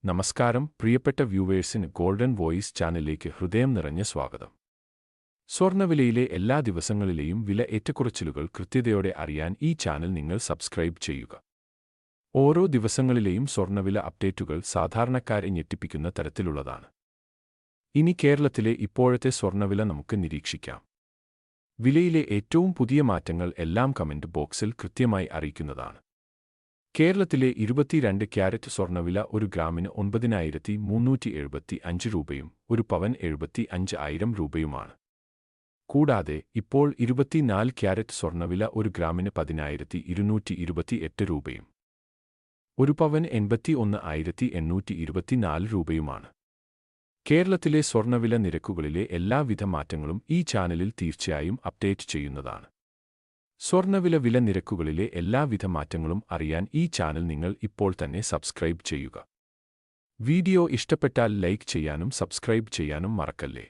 നമസ്കാരം പ്രിയപ്പെട്ട വ്യൂവേഴ്സിന് golden voice ചാനലിലേക്ക് ഹൃദയം നിറഞ്ഞ സ്വാഗതം. സ്വർണ്ണവിലയിലെ എല്ലാ ദിവസങ്ങളിലെയും വില ഏറ്റക്കുറച്ചിലുകൾ കൃത്യതയോടെ അറിയാൻ ഈ ചാനൽ നിങ്ങൾ സബ്സ്ക്രൈബ് ചെയ്യുക. ഓരോ ദിവസങ്ങളിലെയും സ്വർണ്ണവില അപ്ഡേറ്റുകൾ സാധാരണക്കാരെ ഞെട്ടിപ്പിക്കുന്ന തരത്തിലുള്ളതാണ്. ഇനി കേരളത്തിലെ ഇപ്പോഴത്തെ സ്വർണ്ണവില നമുക്ക് നിരീക്ഷിക്കാം. വിലയിലെ ഏറ്റവും പുതിയ മാറ്റങ്ങൾ എല്ലാം കമന്റ് ബോക്സിൽ കൃത്യമായി അറിയിക്കുന്നതാണ്. കേരളത്തിലെ 22 ക്യാരറ്റ് സ്വർണ്ണവില ഒരു ഗ്രാമിന് 9,375 രൂപയും ഒരു പവൻ 75,000 രൂപയുമാണ്. കൂടാതെ ഇപ്പോൾ 24 ക്യാരറ്റ് സ്വർണ്ണവില ഒരു ഗ്രാമിന് 10,228 രൂപയും ഒരു പവൻ 81,824 രൂപയുമാണ്. കേരളത്തിലെ സ്വർണ്ണവില നിരക്കുകളിലെ എല്ലാവിധ മാറ്റങ്ങളും ഈ ചാനലിൽ തീർച്ചയായും അപ്ഡേറ്റ് ചെയ്യുന്നതാണ്. സ്വർണ്ണവില നിരക്കുകളിലെ എല്ലാവിധ മാറ്റങ്ങളും അറിയാൻ ഈ ചാനൽ നിങ്ങൾ ഇപ്പോൾ തന്നെ സബ്സ്ക്രൈബ് ചെയ്യുക. വീഡിയോ ഇഷ്ടപ്പെട്ടാൽ ലൈക്ക് ചെയ്യാനും സബ്സ്ക്രൈബ് ചെയ്യാനും മറക്കല്ലേ.